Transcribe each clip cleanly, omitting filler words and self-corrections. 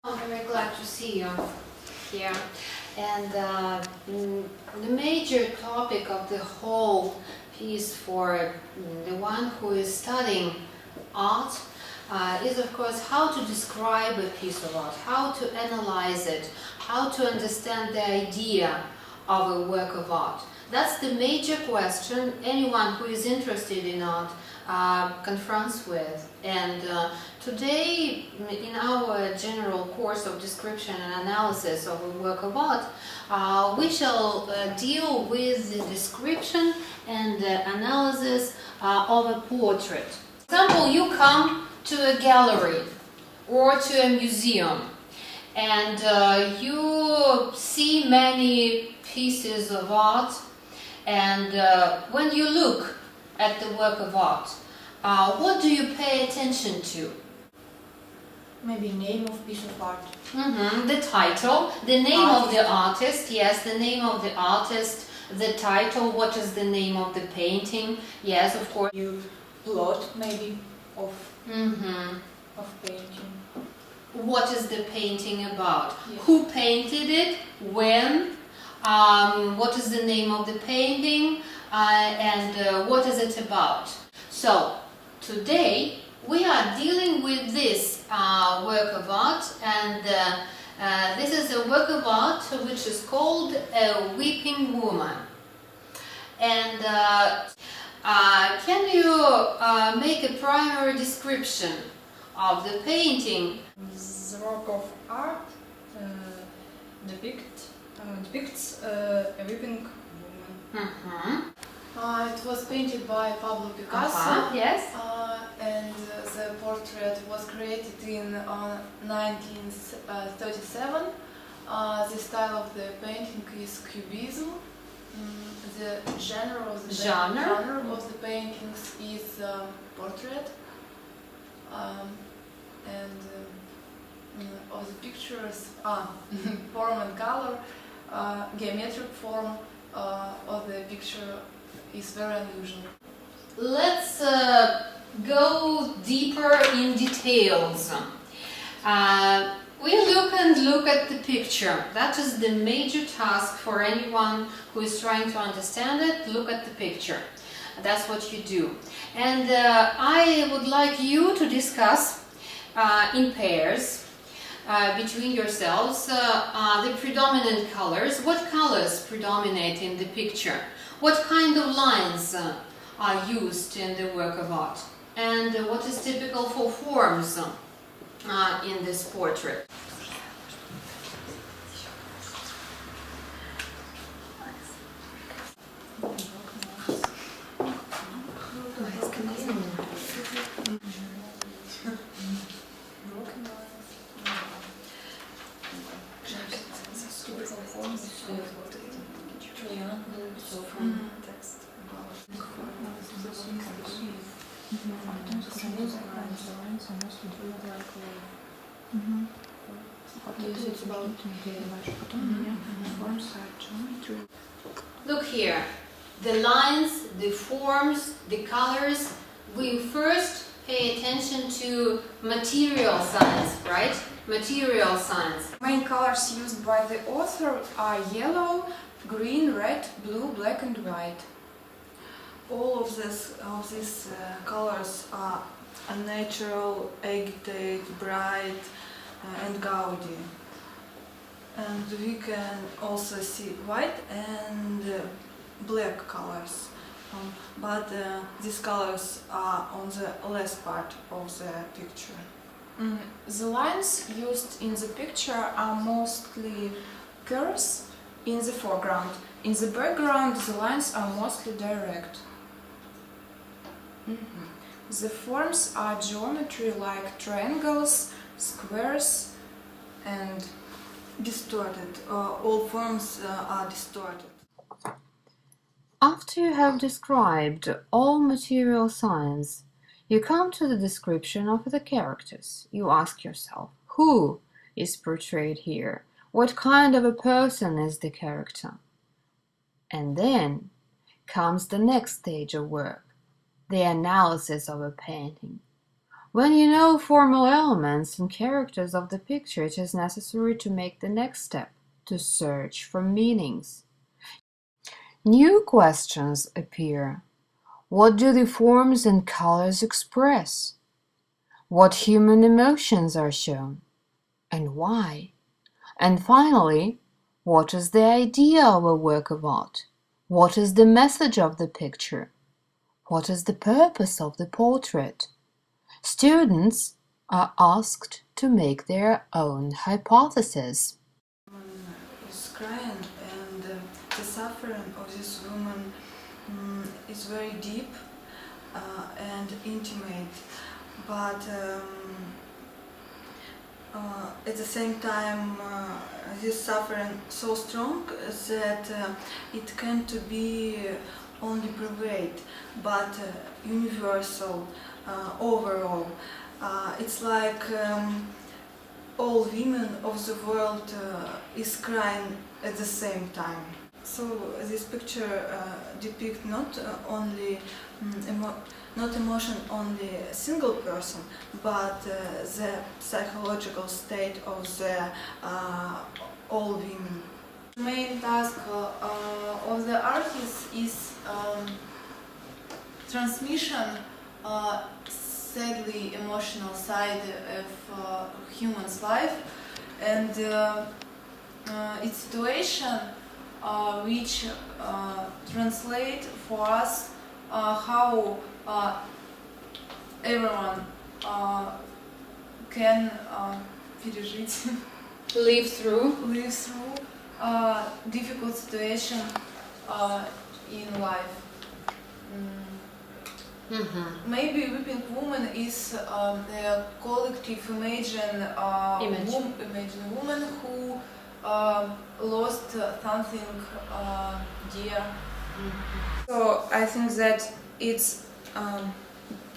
I'm very glad to see you here. And the major topic of the whole piece for the one who is studying art is, of course, how to describe a piece of art, how to analyze it, how to understand the idea of a work of art. That's the major question anyone who is interested in art confronts with. And today, in our general course of description and analysis of a work of art, we shall deal with the description and analysis of a portrait. For example, you come to a gallery or to a museum and you see many pieces of art, and when you look at the work of art, what do you pay attention to? Maybe name of piece of art. The title, the name of the artist, yes, the name of the artist, the title, what is the name of the painting, yes, of course. You plot maybe of painting. What is the painting about? Yes. Who painted it? When? What is the name of the painting? And what is it about? So, today we are dealing with this work of art, and this is a work of art which is called A Weeping Woman. And can you make a primary description of the painting? The work of art depicts a weeping woman. It was painted by Pablo Picasso. Yes. And the portrait was created in 1937. The style of the painting is Cubism. The genre of the paintings is portrait. And of the pictures, form and color, geometric form of the picture is very unusual. Let's go deeper in details. We look at the picture. That is the major task for anyone who is trying to understand it. Look at the picture. That's what you do. And I would like you to discuss in pairs between yourselves the predominant colors. What colors predominate in the picture? What kind of lines are used in the work of art? And what is typical for forms in this portrait? Look here, the lines, the forms, the colors. We first pay attention to material science, right? Material science. Main colors used by the author are yellow, green, red, blue, black and white. All of these colors are unnatural, agitated, bright and gaudy. And we can also see white and black colors. But these colors are on the last part of the picture. The lines used in the picture are mostly curves in the foreground. In the background, the lines are mostly direct. The forms are geometry like triangles, squares and distorted. All forms are distorted. After you have described all material science, you come to the description of the characters. You ask yourself, who is portrayed here? What kind of a person is the character? And then comes the next stage of work, the analysis of a painting. When you know formal elements and characters of the picture, it is necessary to make the next step, to search for meanings. New questions appear. What do the forms and colors express? What human emotions are shown? And why? And finally, what is the idea of a work of art? What is the message of the picture? What is the purpose of the portrait? Students are asked to make their own hypotheses. Is crying, and the suffering of this woman is very deep and intimate, but at the same time this suffering so strong that it can't be only private but universal, overall. It's like all women of the world is crying at the same time. So this picture depicts not only not emotion only a single person, but the psychological state of the all women. The main task of the artist is transmission sadly emotional side of human's life, and its situation which translate for us how everyone can пережить, Live through. live through difficult situation in life. Maybe Weeping Woman is a collective imagine woman who lost something dear. So I think that it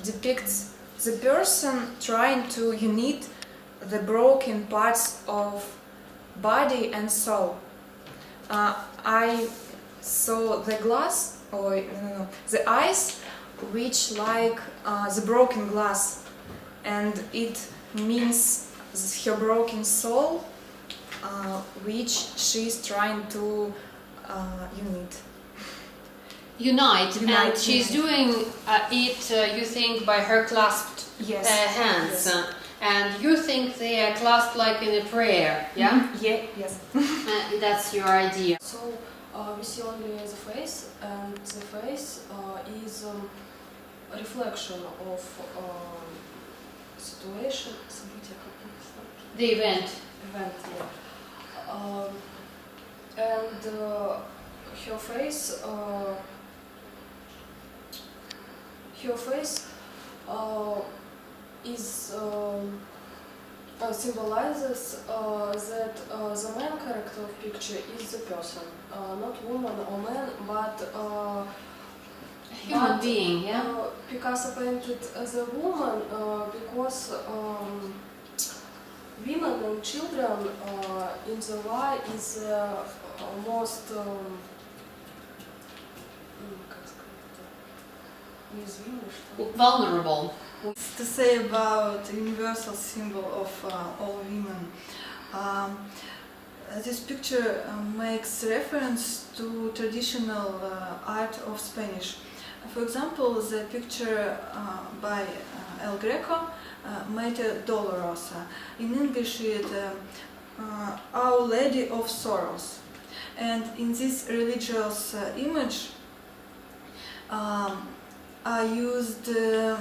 depicts the person trying to unite the broken parts of body and soul. I saw the glass, or the eyes, which like the broken glass, and it means her broken soul, which she is trying to Unite, and she's unite. doing it, you think, by her clasped Yes. hands. Yes. And you think they are clasped like in a prayer, yeah? Yeah. Yes. That's your idea. So we see only the face, and the face is a reflection of situation, The event. event. Yeah. And her face is symbolizes that the main character of picture is the person, not woman or man, but Human being, yeah? Picasso painted the woman because women and children in the life is most уязвимы, что ли? Vulnerable. To say about universal symbol of all women. This picture makes reference to traditional art of Spanish. For example, the picture by El Greco, Mater Dolorosa. In English, it Our Lady of Sorrows. And in this religious image, I used the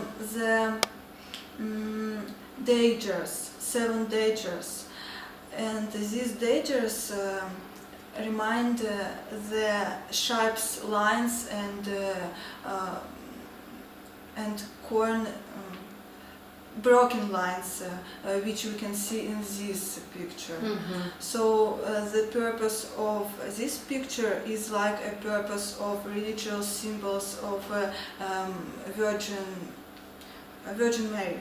dangers, 7 dangers, and these dangers remind the sharp lines and broken lines which we can see in this picture. So the purpose of this picture is like a purpose of religious symbols of Virgin Mary.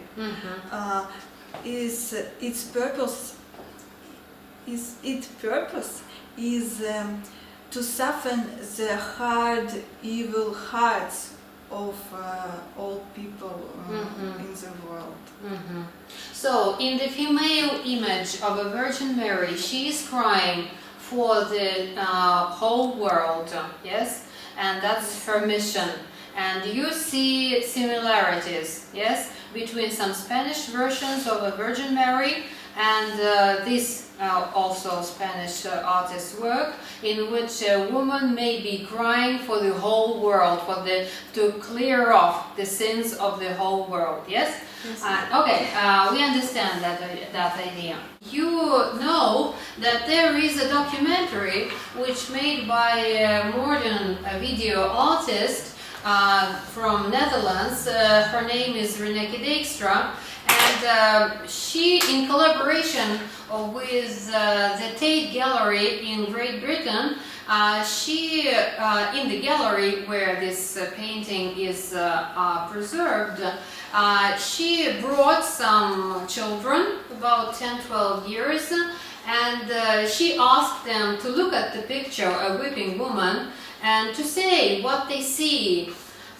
Its purpose is to soften the hard, evil hearts of all people in the world. Mhm. So, in the female image of a Virgin Mary, she is crying for the whole world, yes? And that's her mission. And you see similarities, yes, between some Spanish versions of a Virgin Mary and this also Spanish artist's work, in which a woman may be crying for the whole world, to clear off the sins of the whole world, yes? Yes. Okay, we understand that idea. You know that there is a documentary which made by a modern video artist from Netherlands. Her name is Renee Dijkstra, and she, in collaboration with the Tate Gallery in Great Britain, she, in the gallery where this painting is preserved, she brought some children, about 10-12 years, and she asked them to look at the picture, a weeping woman, and to say what they see,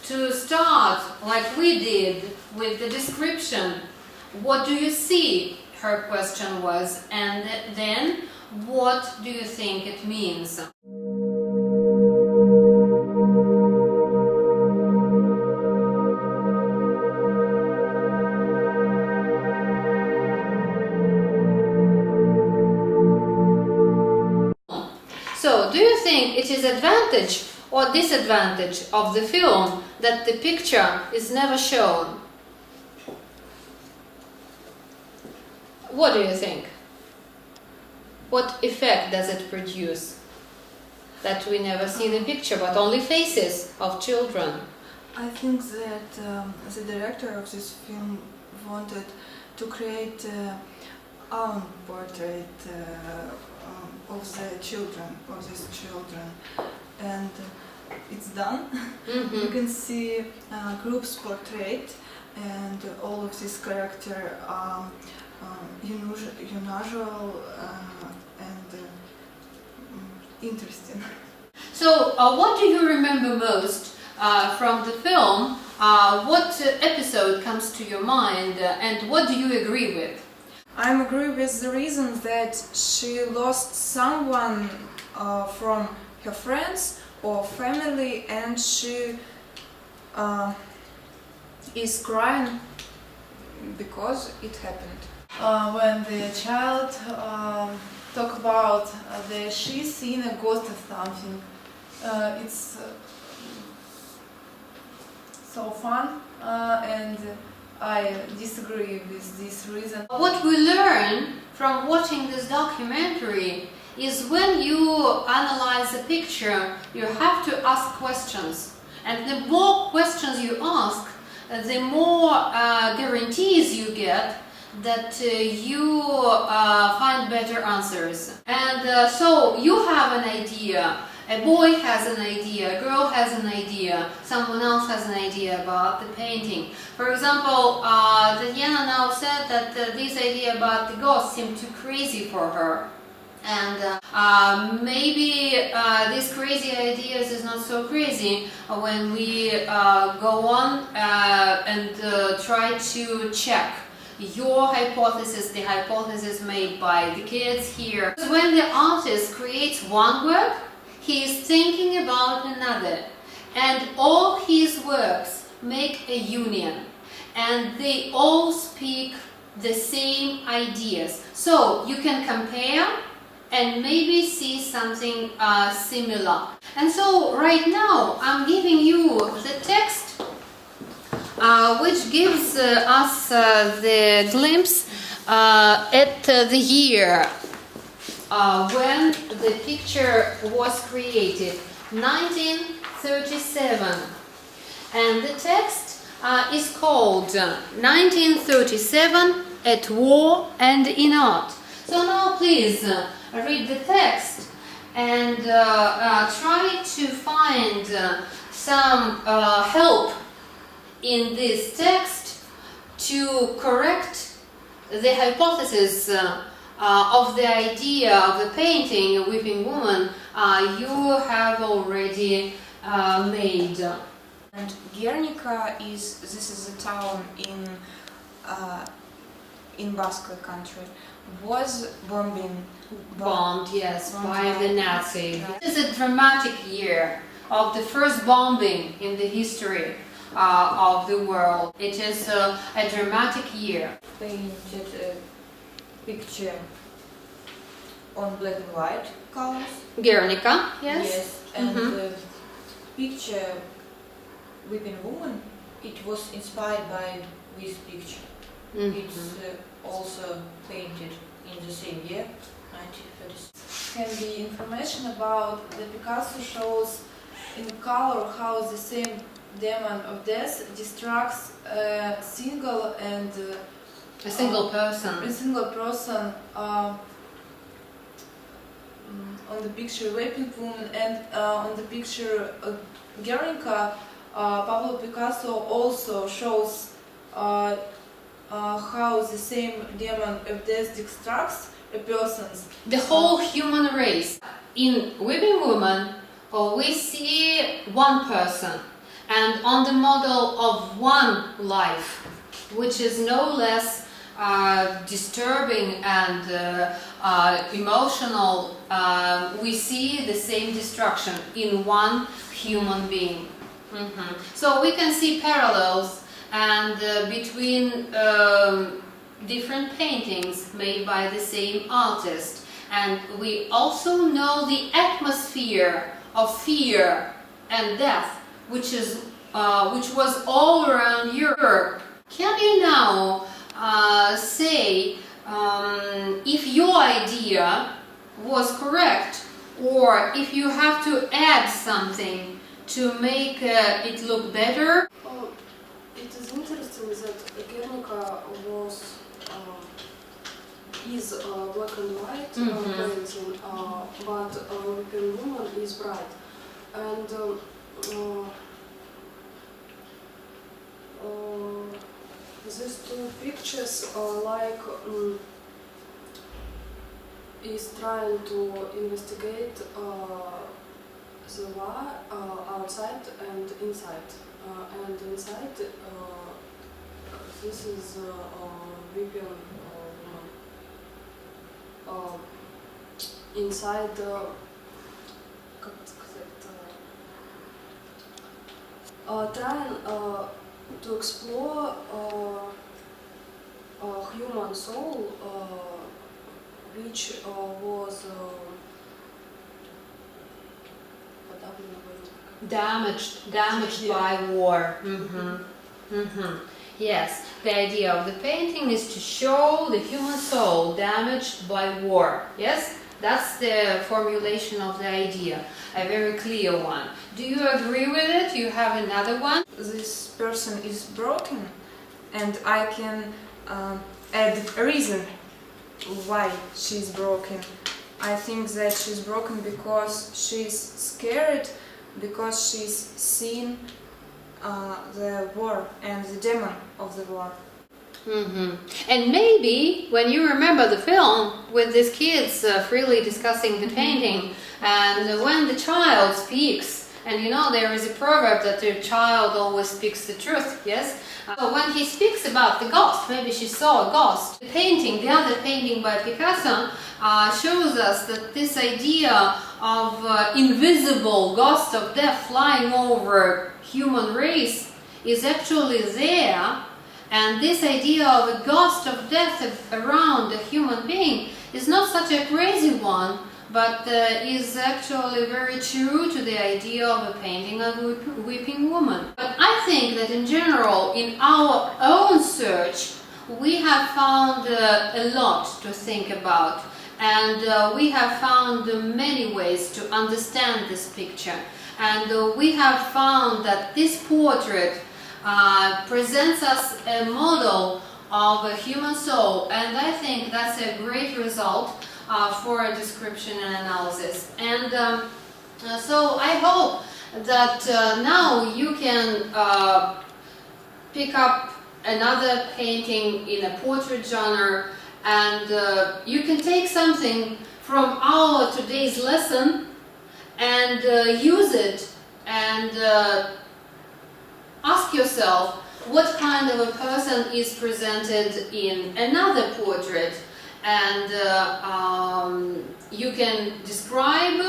to start like we did with the description. What do you see? Her question was, and then what do you think it means? So, do you think it is advantage or disadvantage of the film that the picture is never shown? What do you think? What effect does it produce? That we never see the picture, but only faces of children. I think that the director of this film wanted to create own portrait of the children, of these children, and it's done. Mm-hmm. You can see group's portrait, and all of these characters are unusual and interesting. So, what do you remember most from the film? What episode comes to your mind, and what do you agree with? I agree with the reason that she lost someone from her friends or family, and she is crying because it happened. When the child talk about that she's seen a ghost or something, it's so fun, and I disagree with this reason. What we learn from watching this documentary is when you analyze a picture, you have to ask questions. And the more questions you ask, the more guarantees you get that you find better answers. And so you have an idea, a boy has an idea, a girl has an idea, someone else has an idea about the painting. For example, Tatiana now said that this idea about the ghost seemed too crazy for her. And maybe these crazy ideas is not so crazy when we go on and try to check your hypothesis, the hypothesis made by the kids here. When the artist creates one work, he is thinking about another, and all his works make a union, and they all speak the same ideas. So you can compare and maybe see something similar. And so right now I'm giving you the text which gives us the glimpse at the year when the picture was created, 1937. And the text is called 1937 at War and in Art. So now please read the text and try to find some help in this text to correct the hypothesis of the idea of the painting, a weeping woman, you have already made. And Guernica this is a town in in Basque country was Bombed, yes, by the Nazis. It is a dramatic year of the first bombing in the history of the world. It is a dramatic year. Painted a picture on black and white colors. Guernica, yes? And the picture Weeping Woman, it was inspired by this picture. It's also painted in the same year, 1936. Can be information about the Picasso shows in color how the same demon of death distracts a single person on the picture Weeping Woman, and on the picture Guernica. Pablo Picasso also shows how the same demon of death distracts a person. The whole human race. In Weeping Woman, we see one person, and on the model of one life, which is no less disturbing and emotional, we see the same destruction in one human being. So we can see parallels and between different paintings made by the same artist, and we also know the atmosphere of fear and death, which was all around Europe. Can you now say if your idea was correct, or if you have to add something to make it look better? It is interesting that Guernica is black and white painting, but Weeping Woman is bright. And these two pictures is trying to investigate the war outside and inside. And inside, this is Weeping Woman. Inside, как сказать, trying to explore human soul, which was damaged by war. Yes, the idea of the painting is to show the human soul damaged by war. Yes, that's the formulation of the idea, a very clear one. Do you agree with it? You have another one? This person is broken, and I can add a reason why she's broken. I think that she's broken because she's scared, because she's seen the war and the demon of the war. And maybe when you remember the film with these kids freely discussing the painting, and when the child speaks, and you know there is a proverb that the child always speaks the truth, yes? So when he speaks about the ghost, maybe she saw a ghost. The painting, the other painting by Picasso, shows us that this idea of invisible ghost of death flying over human race is actually there, and this idea of a ghost of death around a human being is not such a crazy one, but is actually very true to the idea of a painting of a weeping woman. But I think that in general, in our own search, we have found a lot to think about, and we have found many ways to understand this picture. And we have found that this portrait presents us a model of a human soul, and I think that's a great result for a description and analysis. And so I hope that now you can pick up another painting in a portrait genre, and you can take something from our today's lesson and use it, and ask yourself what kind of a person is presented in another portrait, and you can describe,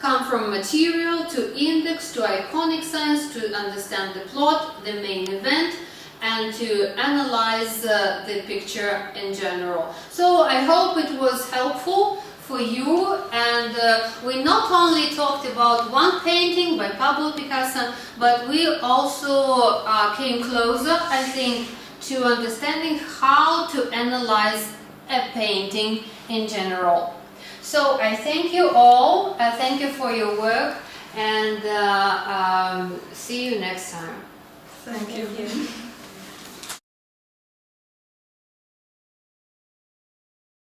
come from material to index to iconic science to understand the plot, the main event, and to analyze the picture in general. So I hope it was helpful for you, and we not only talked about one painting by Pablo Picasso, but we also came closer, I think, to understanding how to analyze a painting in general. So I thank you all, I thank you for your work, and see you next time. Thank you.